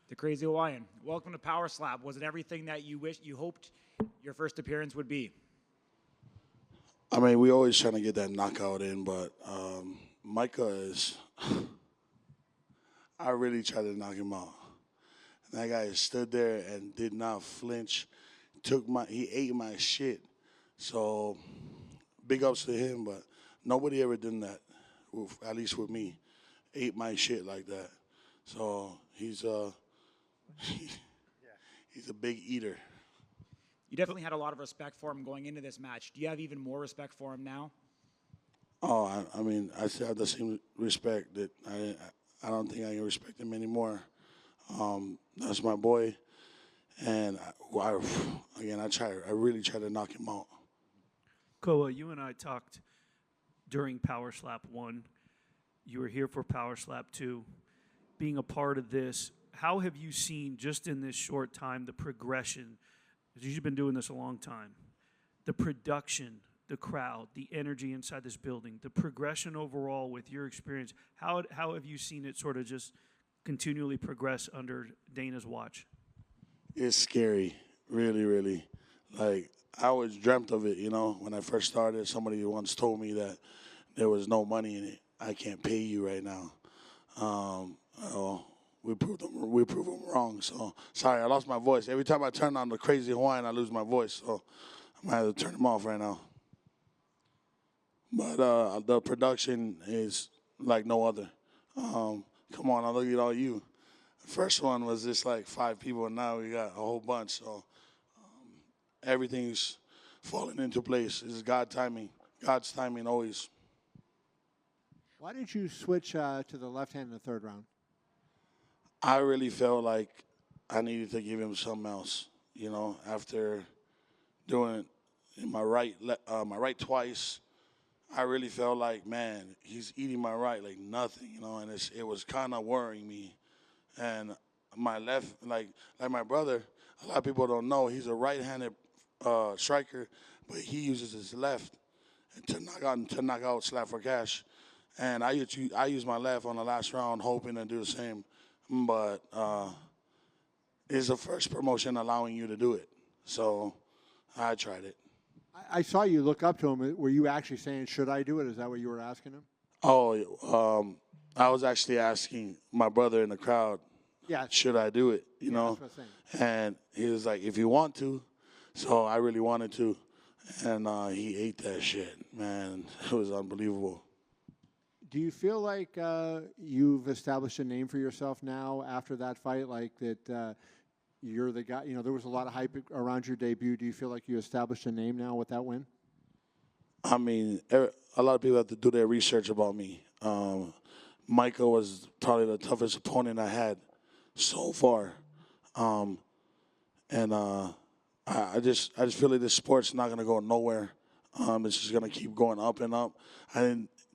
The Crazy Hawaiian. Welcome to Power Slap. Was it everything that you hoped your first appearance would be? I mean, we always trying to get that knockout in, but Micah is. I really tried to knock him out. And that guy stood there and did not flinch. He ate my shit. So big ups to him, but nobody ever done that. At least with me, ate my shit like that. So he's he's a big eater. You definitely had a lot of respect for him going into this match. Do you have even more respect for him now? Oh, I mean, I still have the same respect that I don't think I can respect him anymore. That's my boy, and I really try to knock him out. Koa, you and I talked during Power Slap 1. You were here for Power Slap 2. Being a part of this, how have you seen, just in this short time, the progression? Because you've been doing this a long time. The production, the crowd, the energy inside this building, the progression overall with your experience. How have you seen it sort of just continually progress under Dana's watch? It's scary, really, really. Like, I always dreamt of it, when I first started. Somebody once told me that there was no money in it. I can't pay you right now. We proved them wrong. So, sorry, I lost my voice. Every time I turn on the Crazy Hawaiian, I lose my voice. So, I might have to turn them off right now. But the production is like no other. Come on, I look at all you. The first one was just like 5 people, and now we got a whole bunch. So everything's falling into place. It's God's timing always. Why did you switch to the left hand in the third round? I really felt like I needed to give him something else. After doing it in my right twice, I really felt like, man, he's eating my right like nothing, and it was kind of worrying me. And my left, like my brother, a lot of people don't know, he's a right-handed striker, but he uses his left to knock out slap for cash. And I use my left on the last round, hoping to do the same. But it's the first promotion allowing you to do it, so I tried it. I saw you look up to him. Were you actually saying, should I do it? Is that what you were asking him? Oh, I was actually asking my brother in the crowd, Yeah. should I do it, That's what I'm saying. And he was like, if you want to. So I really wanted to, and he ate that shit, man. It was unbelievable. Do you feel like you've established a name for yourself now after that fight, like that you're the guy? There was a lot of hype around your debut. Do you feel like you established a name now with that win? I mean, a lot of people have to do their research about me. Micah was probably the toughest opponent I had so far, and I just feel like this sport's not gonna go nowhere. It's just gonna keep going up and up.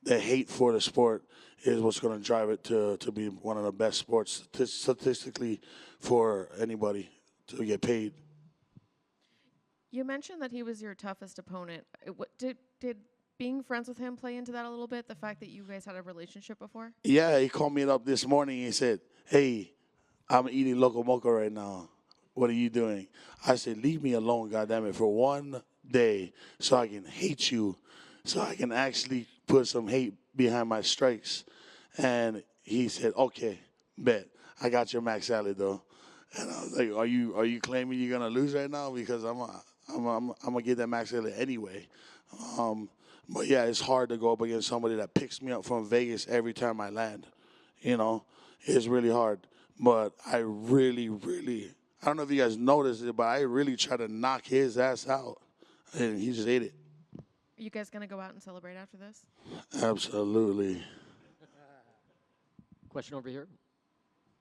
The hate for the sport is what's going to drive it to be one of the best sports statistically for anybody to get paid. You mentioned that he was your toughest opponent. Did being friends with him play into that a little bit, the fact that you guys had a relationship before? Yeah, he called me up this morning. He said, hey, I'm eating Loco Moco right now. What are you doing? I said, leave me alone, goddammit, for one day so I can hate you, so I can actually put some hate behind my strikes. And he said, okay, bet. I got your mac salad, though. And I was like, are you claiming you're going to lose right now? Because I'm going to get that mac salad anyway. But, yeah, it's hard to go up against somebody that picks me up from Vegas every time I land. It's really hard. But I really, really, I don't know if you guys noticed it, but I really tried to knock his ass out. And he just ate it. Are you guys going to go out and celebrate after this? Absolutely. Question over here.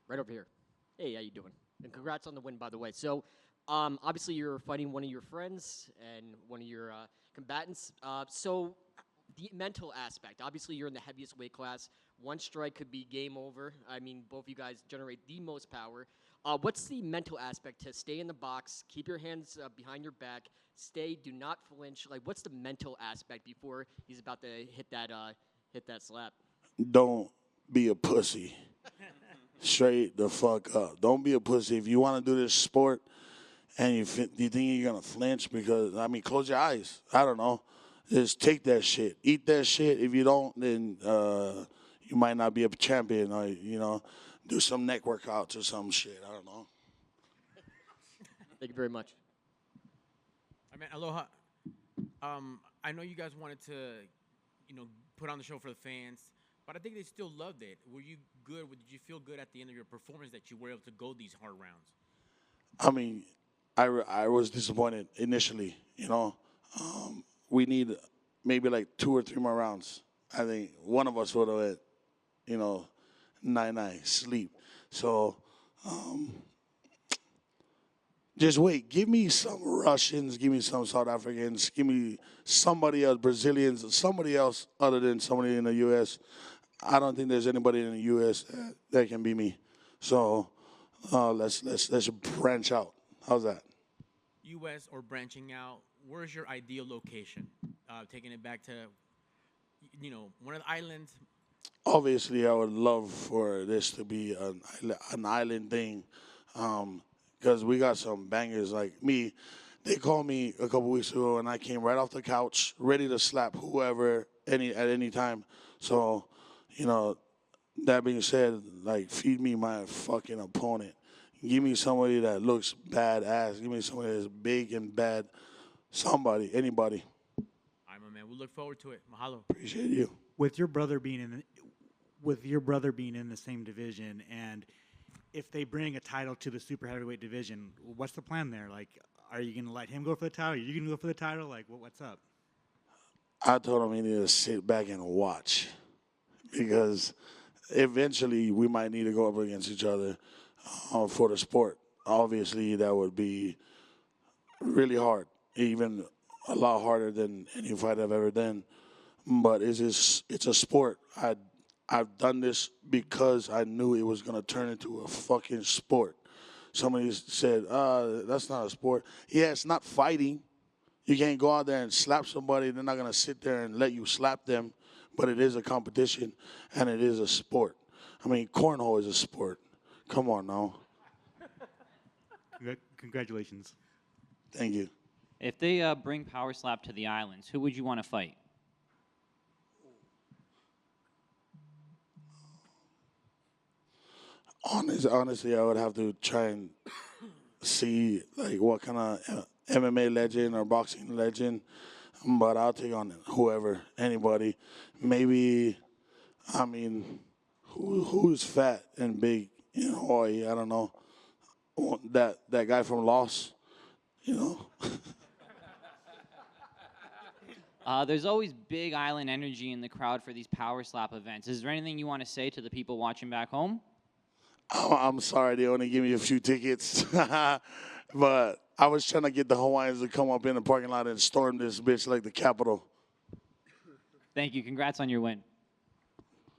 Right over here. Hey, how you doing? And congrats on the win, by the way. So, obviously, you're fighting one of your friends and one of your combatants. So, the mental aspect. Obviously, you're in the heaviest weight class. One strike could be game over. I mean, both of you guys generate the most power. What's the mental aspect to stay in the box, keep your hands behind your back, do not flinch? Like, what's the mental aspect before he's about to hit that slap? Don't be a pussy. straight the fuck up. Don't be a pussy. If you want to do this sport and you think you're going to flinch because, I mean, close your eyes. I don't know. Just take that shit. Eat that shit. If you don't, then you might not be a champion or, you know, do some neck workouts or some shit. I don't know. Thank you very much. I mean, aloha. I know you guys wanted to, you know, put on the show for the fans, but I think they still loved it. Were you good? Did you feel good at the end of your performance that you were able to go these hard rounds? I mean, I was disappointed initially, you know. We need maybe like 2 or 3 more rounds. I think one of us would have had, you know, 9-9, sleep. So just wait. Give me some Russians. Give me some South Africans. Give me somebody else, Brazilians, somebody else other than somebody in the U.S. I don't think there's anybody in the U.S. that can be me. So let's branch out. How's that? U.S. or branching out, where's your ideal location? Taking it back to, you know, one of the islands. Obviously, I would love for this to be an island thing, because we got some bangers like me. They called me a couple weeks ago, and I came right off the couch, ready to slap whoever at any time. So, you know, that being said, like, feed me my fucking opponent. Give me somebody that looks badass. Give me somebody that's big and bad. Somebody, anybody. All right, my man. We'll look forward to it. Mahalo. Appreciate you. With your brother being in the same division, and if they bring a title to the super heavyweight division, what's the plan there? Like, are you gonna let him go for the title? Are you gonna go for the title? Like, what's up? I told him he needed to sit back and watch, because eventually we might need to go up against each other for the sport. Obviously, that would be really hard, even a lot harder than any fight I've ever done. But it's a sport. I've done this because I knew it was going to turn into a fucking sport. Somebody said, that's not a sport. Yeah, it's not fighting. You can't go out there and slap somebody. They're not going to sit there and let you slap them. But it is a competition, and it is a sport. I mean, cornhole is a sport. Come on now. Congratulations. Thank you. If they bring Power Slap to the islands, who would you want to fight? Honestly, I would have to try and see like what kind of MMA legend or boxing legend, but I'll take on whoever, anybody. Maybe, I mean, who's fat and big in Hawaii? I don't know. That guy from Lost, you know. There's always big island energy in the crowd for these Power Slap events. Is there anything you want to say to the people watching back home? I'm sorry they only gave me a few tickets, but I was trying to get the Hawaiians to come up in the parking lot and storm this bitch like the Capitol. Thank you. Congrats on your win.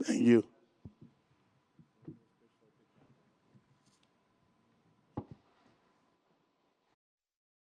Thank you.